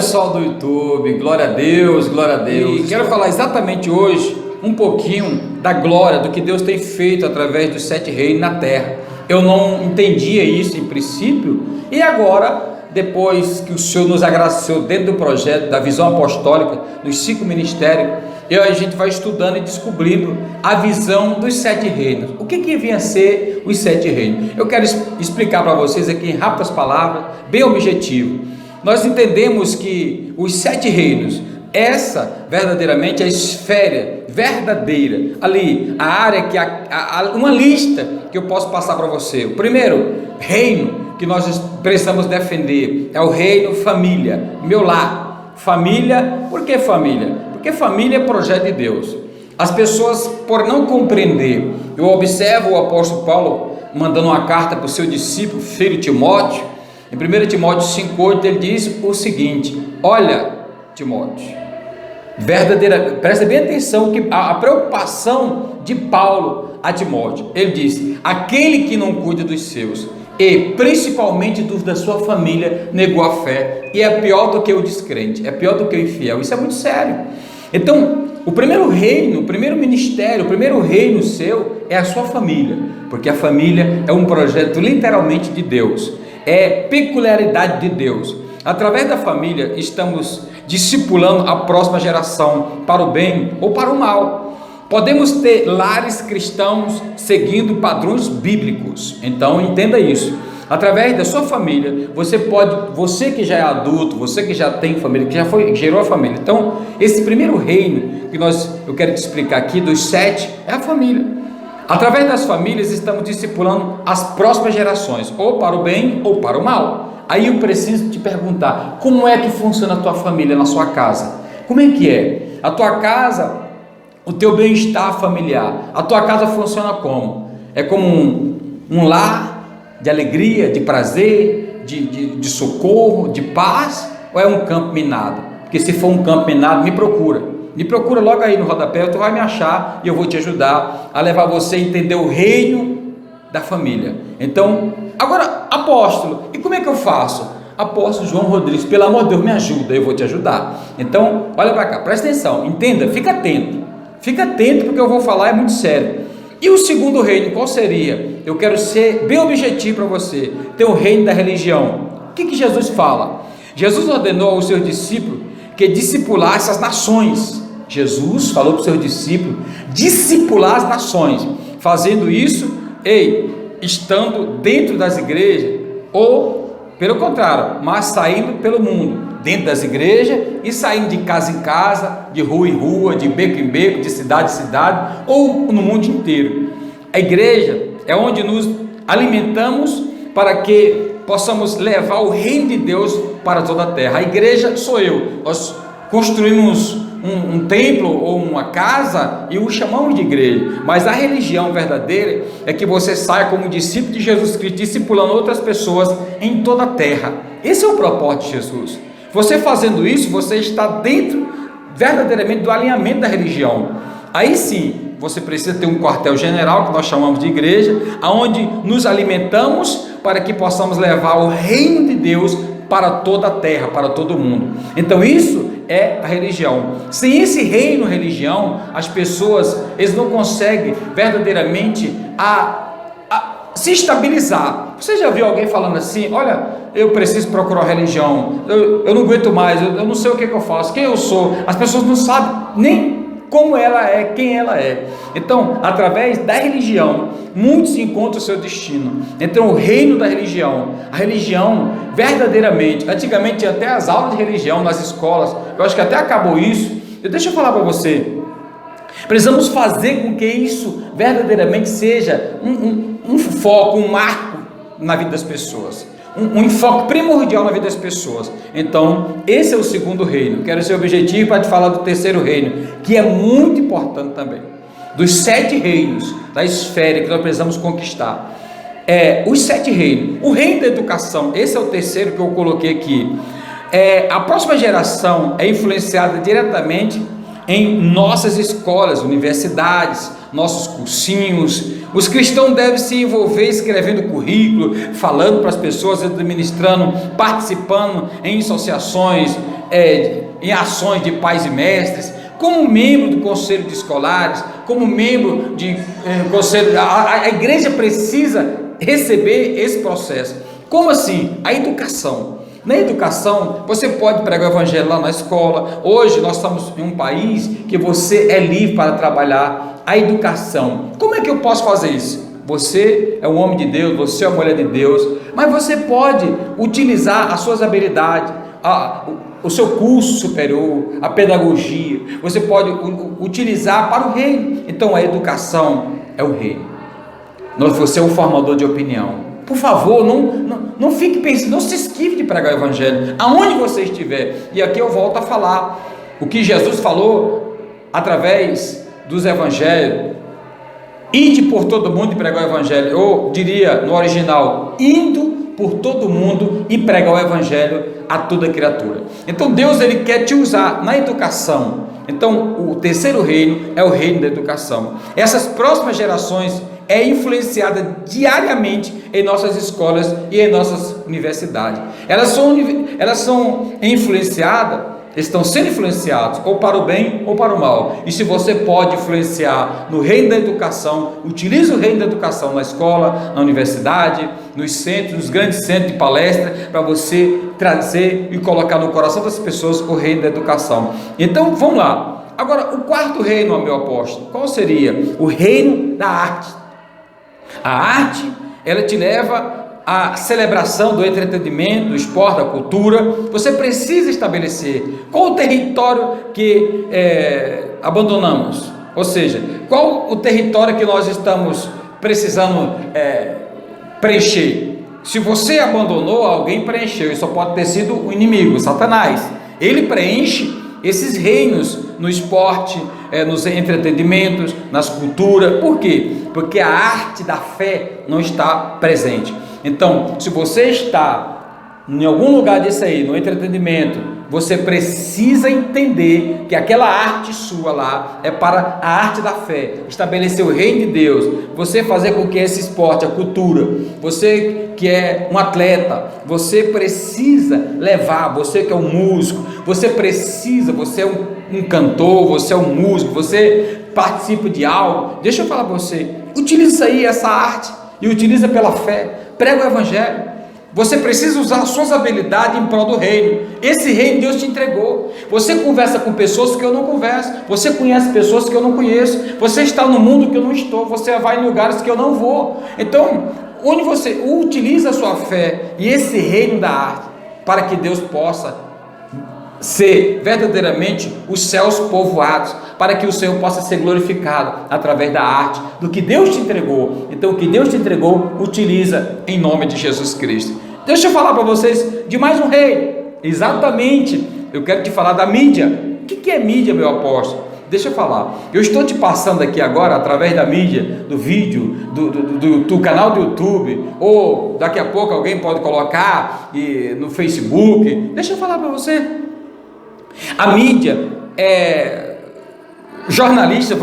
pessoal do YouTube, glória a Deus, glória a Deus. E quero falar exatamente hoje um pouquinho da glória, do que Deus tem feito através dos 7 reinos na terra. Eu não entendia isso em princípio, e agora, depois que o Senhor nos agraciou dentro do projeto da visão apostólica, dos 5 ministérios, a gente vai estudando e descobrindo a visão dos 7 reinos. O que vinha a ser os 7 reinos? Eu quero explicar para vocês aqui em rápidas palavras, bem objetivo. Nós entendemos que os 7 reinos, essa verdadeiramente é a esfera verdadeira, ali, a área que uma lista que eu posso passar para você. O primeiro reino que nós precisamos defender é o reino família, meu lar. Família, por que família? Porque família é projeto de Deus. As pessoas, por não compreender, eu observo o apóstolo Paulo mandando uma carta para o seu discípulo, filho Timóteo. Em 1 Timóteo 5,8 ele diz o seguinte: olha, Timóteo, presta bem atenção que a preocupação de Paulo a Timóteo, ele diz: aquele que não cuida dos seus e principalmente dos da sua família negou a fé e é pior do que o descrente, é pior do que o infiel. Isso é muito sério. Então, o primeiro reino, o primeiro ministério, o primeiro reino seu é a sua família, porque a família é um projeto literalmente de Deus, é peculiaridade de Deus. Através da família estamos discipulando a próxima geração para o bem ou para o mal. Podemos ter lares cristãos seguindo padrões bíblicos. Então entenda isso. Através da sua família, você que já é adulto, você que já tem família, que gerou a família. Então, esse primeiro reino que eu quero te explicar aqui, dos 7, é a família. Através das famílias estamos discipulando as próximas gerações, ou para o bem ou para o mal. Aí eu preciso te perguntar, como é que funciona a tua família na sua casa? Como é que é? A tua casa, o teu bem-estar familiar, a tua casa funciona como? É como um lar de alegria, de prazer, de socorro, de paz, ou é um campo minado? Porque se for um campo minado, me procura logo aí no rodapé, tu vai me achar e eu vou te ajudar a levar você a entender o reino da família. Então, agora, apóstolo, e como é que eu faço? Apóstolo João Rodrigues, pelo amor de Deus, me ajuda, eu vou te ajudar. Então, olha para cá, presta atenção, entenda, fica atento porque o que eu vou falar é muito sério. E o segundo reino, qual seria? Eu quero ser bem objetivo para você. Tem o reino da religião. O que Jesus fala? Jesus ordenou aos seus discípulos que discipulasse as nações. Jesus falou para os seus discípulos discipular as nações. Fazendo isso, estando dentro das igrejas, ou pelo contrário, mas saindo pelo mundo, dentro das igrejas e saindo de casa em casa, de rua em rua, de beco em beco, de cidade em cidade, ou no mundo inteiro. A igreja é onde nos alimentamos para que possamos levar o reino de Deus para toda a terra. A igreja sou eu. Nós construímos um templo ou uma casa e o chamamos de igreja, mas a religião verdadeira é que você saia como discípulo de Jesus Cristo, discipulando outras pessoas em toda a terra. Esse é o propósito de Jesus. Você fazendo isso, você está dentro verdadeiramente do alinhamento da religião. Aí sim, você precisa ter um quartel-general, que nós chamamos de igreja, aonde nos alimentamos para que possamos levar o reino de Deus para toda a terra, para todo mundo. Então isso é a religião. Sem esse reino, religião, as pessoas, eles não conseguem verdadeiramente se estabilizar. Você já viu alguém falando assim: olha, eu preciso procurar religião, eu não aguento mais, eu não sei o que eu faço, quem eu sou? As pessoas não sabem nem como ela é, quem ela é. Então, através da religião, muitos encontram o seu destino. Então, o reino da religião, a religião verdadeiramente, antigamente tinha até as aulas de religião nas escolas, eu acho que até acabou isso. Deixa eu falar para você, precisamos fazer com que isso verdadeiramente seja um foco, um marco na vida das pessoas, um enfoque primordial na vida das pessoas. Então, esse é o segundo reino. Quero ser objetivo para te falar do terceiro reino, que é muito importante também. Dos 7 reinos da esfera que nós precisamos conquistar, os 7 reinos. O reino da educação, esse é o terceiro que eu coloquei aqui. A próxima geração é influenciada diretamente em nossas escolas, universidades, nossos cursinhos. Os cristãos devem se envolver escrevendo currículo, falando para as pessoas, administrando, participando em associações, em ações de pais e mestres, como membro do conselho de escolares, como membro de conselho. A igreja precisa receber esse processo. Como assim? A educação. Na educação, você pode pregar o evangelho lá na escola. Hoje nós estamos em um país que você é livre para trabalhar a educação. Como é que eu posso fazer isso? Você é um homem de Deus, você é uma mulher de Deus, mas você pode utilizar as suas habilidades, o seu curso superior, a pedagogia, você pode utilizar para o reino. Então a educação é o reino. Você é um formador de opinião. Por favor, não fique pensando, não se esquive de pregar o evangelho, aonde você estiver. E aqui eu volto a falar o que Jesus falou através dos evangelhos: ide por todo mundo e pregar o evangelho. Eu diria no original: indo por todo mundo e pregar o evangelho a toda criatura. Então Deus, ele quer te usar na educação. Então o terceiro reino é o reino da educação. Essas próximas gerações é influenciada diariamente em nossas escolas e em nossas universidades. Elas são influenciadas, estão sendo influenciados ou para o bem ou para o mal. E se você pode influenciar no reino da educação, utilize o reino da educação na escola, na universidade, nos centros, nos grandes centros de palestra, para você trazer e colocar no coração das pessoas o reino da educação. Então vamos lá. Agora, o quarto reino, meu apóstolo, qual seria? O reino da arte. A arte, ela te leva à celebração do entretenimento, do esporte, da cultura. Você precisa estabelecer qual o território que abandonamos, ou seja, qual o território que nós estamos precisando preencher. Se você abandonou, alguém preencheu, e só pode ter sido o inimigo, Satanás. Ele preenche esses reinos no esporte, nos entretenimentos, nas culturas. Por quê? Porque a arte da fé não está presente. Então, se você está em algum lugar desse aí, no entretenimento, você precisa entender que aquela arte sua lá é para a arte da fé, estabelecer o reino de Deus, você fazer com que esse esporte, a cultura, você que é um atleta, você precisa levar, você que é um músico, você é um cantor, você é um músico, você participa de algo, deixa eu falar para você, utiliza isso aí, essa arte, e utiliza pela fé, prega o evangelho. Você precisa usar as suas habilidades em prol do reino. Esse reino Deus te entregou. Você conversa com pessoas que eu não converso, você conhece pessoas que eu não conheço, você está no mundo que eu não estou, você vai em lugares que eu não vou. Então, onde você utiliza a sua fé e esse reino da arte, para que Deus possa ser verdadeiramente os céus povoados, para que o Senhor possa ser glorificado através da arte, do que Deus te entregou. Então o que Deus te entregou, utiliza em nome de Jesus Cristo. Deixa eu falar para vocês de mais um rei. Exatamente, eu quero te falar da mídia. O que é mídia, meu apóstolo? Deixa eu falar, eu estou te passando aqui agora através da mídia, do vídeo, do canal do YouTube, ou daqui a pouco alguém pode colocar no Facebook. Deixa eu falar para você. A mídia, jornalistas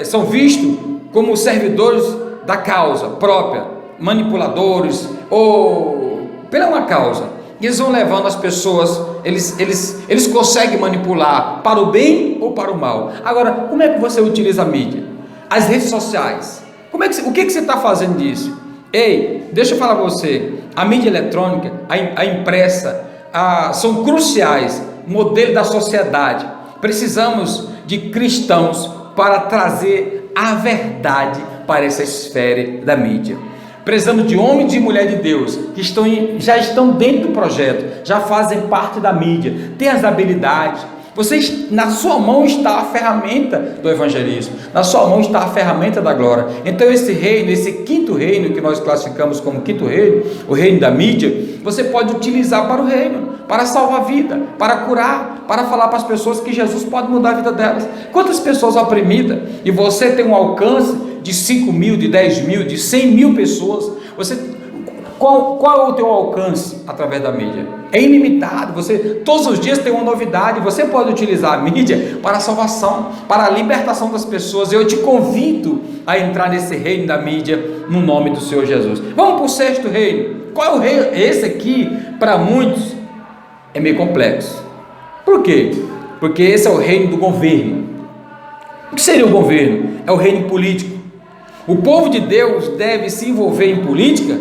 são vistos como servidores da causa própria, manipuladores, ou pela uma causa. E eles vão levando as pessoas, eles conseguem manipular para o bem ou para o mal. Agora, como é que você utiliza a mídia? As redes sociais. O que você está fazendo disso? Ei, deixa eu falar para você, a mídia eletrônica, a impressa, são cruciais, modelo da sociedade. Precisamos de cristãos para trazer a verdade para essa esfera da mídia. Precisamos de homens e mulheres de Deus que já estão dentro do projeto, já fazem parte da mídia, têm as habilidades. Na sua mão está a ferramenta do evangelismo, na sua mão está a ferramenta da glória. Então esse reino, esse quinto reino que nós classificamos como quinto reino, o reino da mídia, você pode utilizar para o reino, para salvar a vida, para curar, para falar para as pessoas que Jesus pode mudar a vida delas. Quantas pessoas oprimidas, e você tem um alcance de 5 mil, de 10 mil, de 100 mil pessoas, qual é o teu alcance através da mídia? É ilimitado. Todos os dias tem uma novidade. Você pode utilizar a mídia para a salvação, para a libertação das pessoas. Eu te convido a entrar nesse reino da mídia no nome do Senhor Jesus. Vamos para o sexto reino. Qual é o reino? Esse aqui, para muitos, é meio complexo. Por quê? Porque esse é o reino do governo. O que seria o governo? É o reino político. O povo de Deus deve se envolver em política.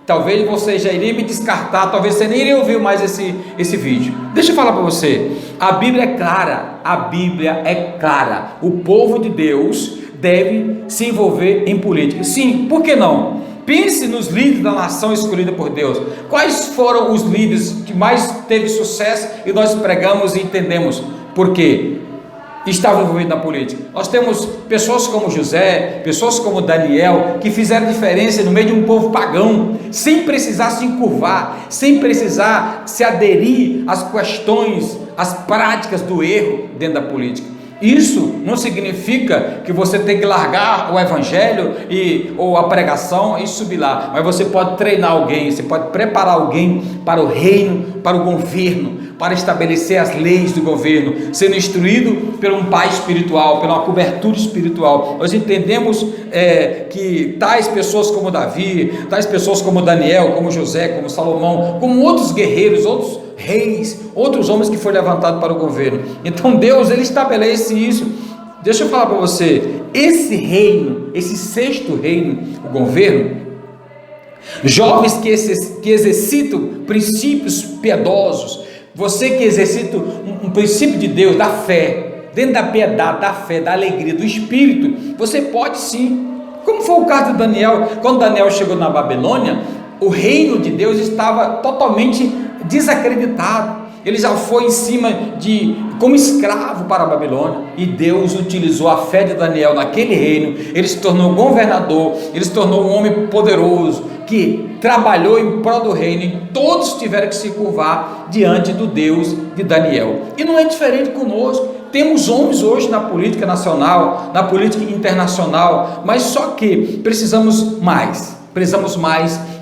Talvez você já iria me descartar, talvez você nem iria ouvir mais esse vídeo. Deixa eu falar para você, a Bíblia é clara, o povo de Deus deve se envolver em política. Sim, por que não? Pense nos líderes da nação escolhida por Deus. Quais foram os líderes que mais teve sucesso e nós pregamos e entendemos? Por quê? Estavam envolvidos na política. Nós temos pessoas como José, pessoas como Daniel, que fizeram diferença no meio de um povo pagão, sem precisar se encurvar, sem precisar se aderir às questões, às práticas do erro dentro da política. Isso não significa que você tem que largar o evangelho ou a pregação e subir lá, mas você pode treinar alguém, você pode preparar alguém para o reino, para o governo, para estabelecer as leis do governo, sendo instruído por um pai espiritual, pela uma cobertura espiritual. Nós entendemos que tais pessoas como Davi, tais pessoas como Daniel, como José, como Salomão, como outros guerreiros, outros reis, outros homens que foram levantados para o governo. Então Deus, ele estabelece isso. Deixa eu falar para você, esse reino, esse sexto reino, o governo, jovens que exercitam princípios piedosos, você que exercita um princípio de Deus, da fé, dentro da piedade, da fé, da alegria, do Espírito, você pode sim, como foi o caso de Daniel. Quando Daniel chegou na Babilônia, o reino de Deus estava totalmente desacreditado, ele já foi em cima como escravo para a Babilônia, e Deus utilizou a fé de Daniel naquele reino, ele se tornou governador, ele se tornou um homem poderoso, que trabalhou em prol do reino, e todos tiveram que se curvar diante do Deus de Daniel. E não é diferente conosco. Temos homens hoje na política nacional, na política internacional, mas só que precisamos mais,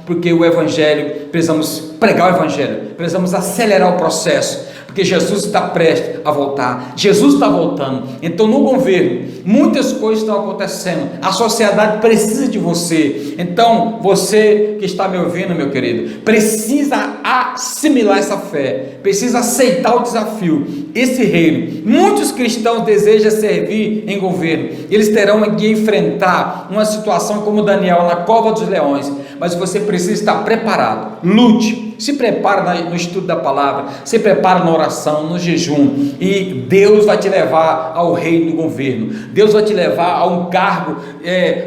porque o evangelho, precisamos pregar o evangelho, precisamos acelerar o processo, porque Jesus está prestes a voltar, Jesus está voltando. Então no governo, muitas coisas estão acontecendo, a sociedade precisa de você. Então você que está me ouvindo, meu querido, precisa assimilar essa fé, precisa aceitar o desafio, esse reino. Muitos cristãos desejam servir em governo, eles terão que enfrentar uma situação como Daniel na cova dos leões, mas você precisa estar preparado. Lute, se prepara no estudo da palavra, se prepara na oração, no jejum, e Deus vai te levar ao reino do governo. Deus vai te levar a um cargo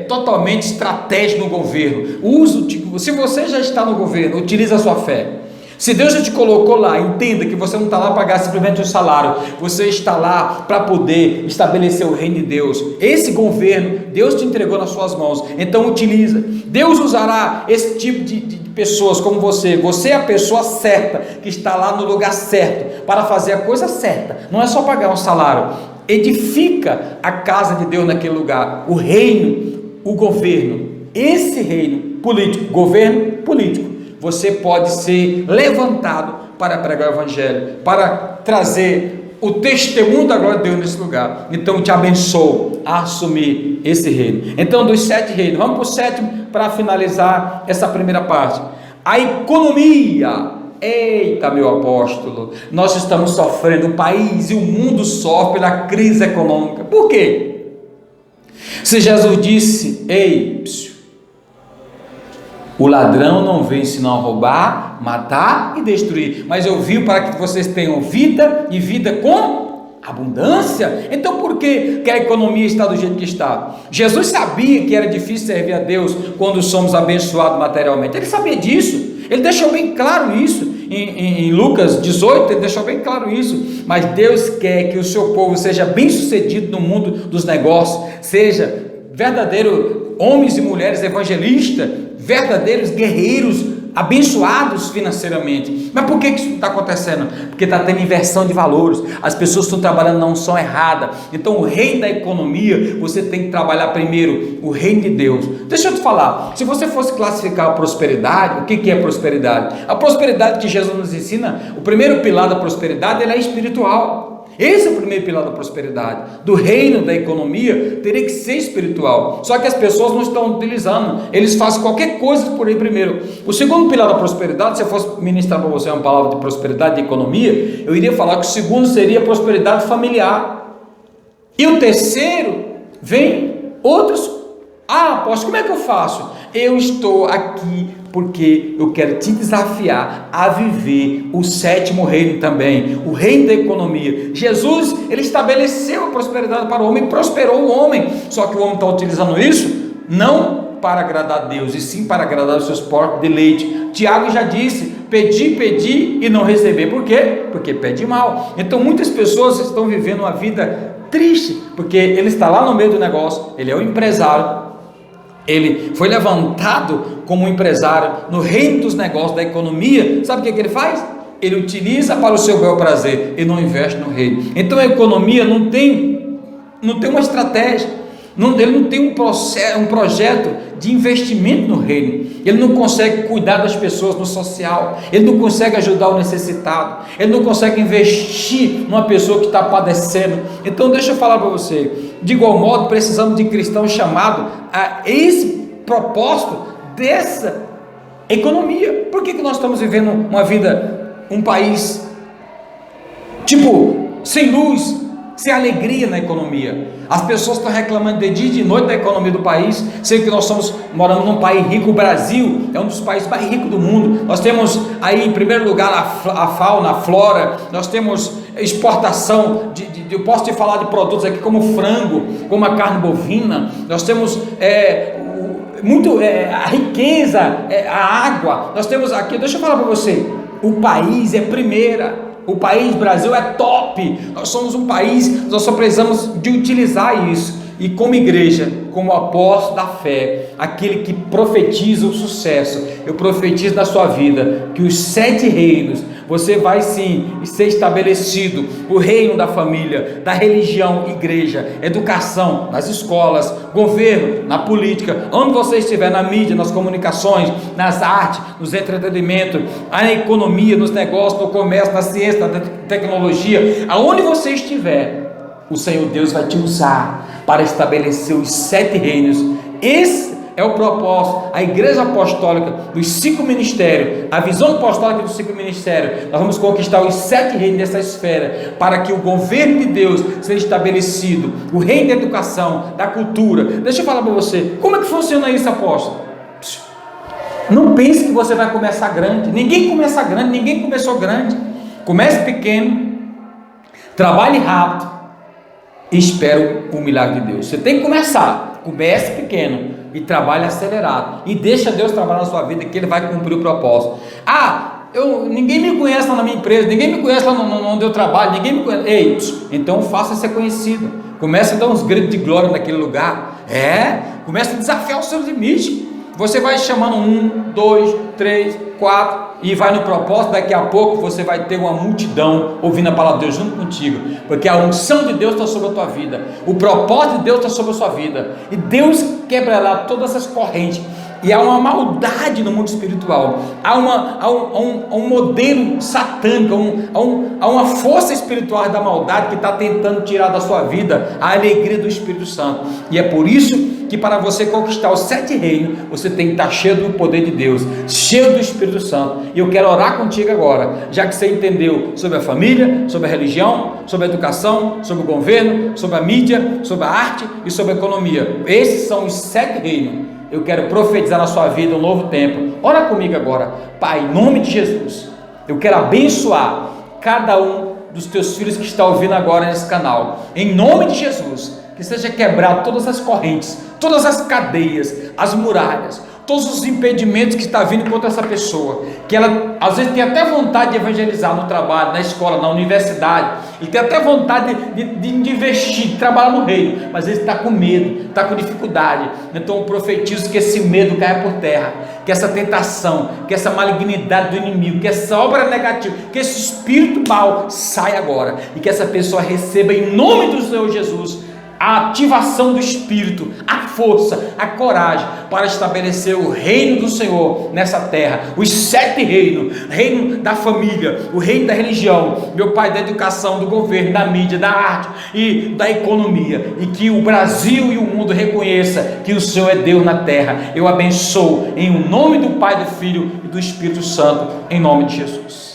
totalmente estratégico no governo. Se você já está no governo, utilize a sua fé. Se Deus já te colocou lá, entenda que você não está lá para pagar simplesmente um salário, você está lá para poder estabelecer o reino de Deus. Esse governo, Deus te entregou nas suas mãos, então utiliza. Deus usará esse tipo de pessoas como você é a pessoa certa, que está lá no lugar certo, para fazer a coisa certa, não é só pagar um salário. Edifica a casa de Deus naquele lugar, o reino, o governo, esse reino político, governo político. Você pode ser levantado para pregar o evangelho, para trazer o testemunho da glória de Deus nesse lugar. Então te abençoo a assumir esse reino. Então dos 7 reinos, vamos para o 7º para finalizar essa primeira parte. A economia. Eita, meu apóstolo, nós estamos sofrendo, o país e o mundo sofrem pela crise econômica. Por quê? Se Jesus disse, o ladrão não vem senão a roubar, matar e destruir, mas eu vim para que vocês tenham vida e vida com abundância. Então por que a economia está do jeito que está? Jesus sabia que era difícil servir a Deus quando somos abençoados materialmente, ele sabia disso, ele deixou bem claro isso em Lucas 18, ele deixou bem claro isso. Mas Deus quer que o seu povo seja bem sucedido no mundo dos negócios, seja verdadeiro homens e mulheres evangelistas, verdadeiros guerreiros, abençoados financeiramente. Mas por que isso está acontecendo? Porque está tendo inversão de valores, as pessoas estão trabalhando na unção errada. Então o reino da economia, você tem que trabalhar primeiro o reino de Deus. Deixa eu te falar, se você fosse classificar a prosperidade, o que é prosperidade? A prosperidade que Jesus nos ensina, o primeiro pilar da prosperidade, ele é espiritual. Esse é o primeiro pilar da prosperidade, do reino, da economia, teria que ser espiritual, só que as pessoas não estão utilizando, eles fazem qualquer coisa por aí primeiro. O segundo pilar da prosperidade, se eu fosse ministrar para você uma palavra de prosperidade e economia, eu iria falar que o segundo seria prosperidade familiar, e o terceiro, vem outros. Apóstolo, como é que eu faço? Eu estou aqui porque eu quero te desafiar a viver o sétimo reino também, o reino da economia. Jesus, ele estabeleceu a prosperidade para o homem, prosperou o homem, só que o homem está utilizando isso não para agradar a Deus, e sim para agradar os seus porcos de leite. Tiago já disse: pedi e não receber. Por quê? Porque pede mal. Então muitas pessoas estão vivendo uma vida triste, porque ele está lá no meio do negócio, ele é o empresário, ele foi levantado como empresário no reino dos negócios, da economia. Sabe o que ele faz? Ele utiliza para o seu bel prazer e não investe no reino. Então a economia não tem uma estratégia, ele não tem um projeto de investimento no reino, ele não consegue cuidar das pessoas no social, ele não consegue ajudar o necessitado, ele não consegue investir numa pessoa que está padecendo. Então deixa eu falar para você, de igual modo precisamos de cristãos chamados a esse propósito dessa economia. Por que nós estamos vivendo uma vida, um país tipo sem luz, sem alegria na economia? As pessoas estão reclamando de dia e de noite da economia do país, sendo que nós moramos num país rico. O Brasil é um dos países mais ricos do mundo. Nós temos aí em primeiro lugar a fauna, a flora, nós temos exportação eu posso te falar de produtos aqui como frango, como a carne bovina, nós temos a riqueza, a água, nós temos aqui, deixa eu falar para você, o país é primeira. O país Brasil é top, nós somos um país, nós só precisamos de utilizar isso. E como igreja, como apóstolo da fé, aquele que profetiza o sucesso, eu profetizo na sua vida que os 7 reinos, você vai sim ser estabelecido, o reino da família, da religião, igreja, educação, nas escolas, governo, na política, onde você estiver, na mídia, nas comunicações, nas artes, nos entretenimentos, na economia, nos negócios, no comércio, na ciência, na tecnologia, aonde você estiver, o Senhor Deus vai te usar para estabelecer os 7 reinos. Esse é o propósito, a igreja apostólica dos 5 ministérios, a visão apostólica dos 5 ministérios. Nós vamos conquistar os 7 reinos dessa esfera, para que o governo de Deus seja estabelecido, o reino da educação, da cultura. Deixa eu falar para você, como é que funciona isso, apóstolo? Não pense que você vai começar grande, ninguém começa grande, ninguém começou grande. Comece pequeno, trabalhe rápido e espere o milagre de Deus. Você tem que começar, comece pequeno e trabalhe acelerado, e deixa Deus trabalhar na sua vida, que Ele vai cumprir o propósito. Ninguém me conhece lá na minha empresa, ninguém me conhece lá onde eu trabalho, ninguém me conhece. Ei, então faça ser conhecido, comece a dar uns gritos de glória naquele lugar, comece a desafiar os seus limites. Você vai chamando 1, 2, 3, 4 e vai no propósito. Daqui a pouco você vai ter uma multidão ouvindo a palavra de Deus junto contigo, porque a unção de Deus está sobre a tua vida, o propósito de Deus está sobre a sua vida, e Deus quebrará todas essas correntes. E há uma maldade no mundo espiritual, há um modelo satânico, há uma força espiritual da maldade que está tentando tirar da sua vida a alegria do Espírito Santo. E é por isso que para você conquistar os 7 reinos, você tem que estar cheio do poder de Deus, cheio do Espírito Santo. E eu quero orar contigo agora, já que você entendeu sobre a família, sobre a religião, sobre a educação, sobre o governo, sobre a mídia, sobre a arte e sobre a economia. Esses são os 7 reinos. Eu quero profetizar na sua vida um novo tempo. Ora comigo agora. Pai, em nome de Jesus, eu quero abençoar cada um dos teus filhos que está ouvindo agora nesse canal, em nome de Jesus, que seja quebrado todas as correntes, todas as cadeias, as muralhas, todos os impedimentos que está vindo contra essa pessoa, que ela às vezes tem até vontade de evangelizar no trabalho, na escola, na universidade, ele tem até vontade de investir, de trabalhar no reino, mas ele está com medo, está com dificuldade. Então eu profetizo que esse medo caia por terra, que essa tentação, que essa malignidade do inimigo, que essa obra negativa, que esse espírito mal saia agora, e que essa pessoa receba em nome do Senhor Jesus a ativação do Espírito, a força, a coragem para estabelecer o reino do Senhor nessa terra, os 7 reinos, reino da família, o reino da religião, meu Pai, da educação, do governo, da mídia, da arte e da economia, e que o Brasil e o mundo reconheça que o Senhor é Deus na terra. Eu abençoo em o nome do Pai, do Filho e do Espírito Santo, em nome de Jesus.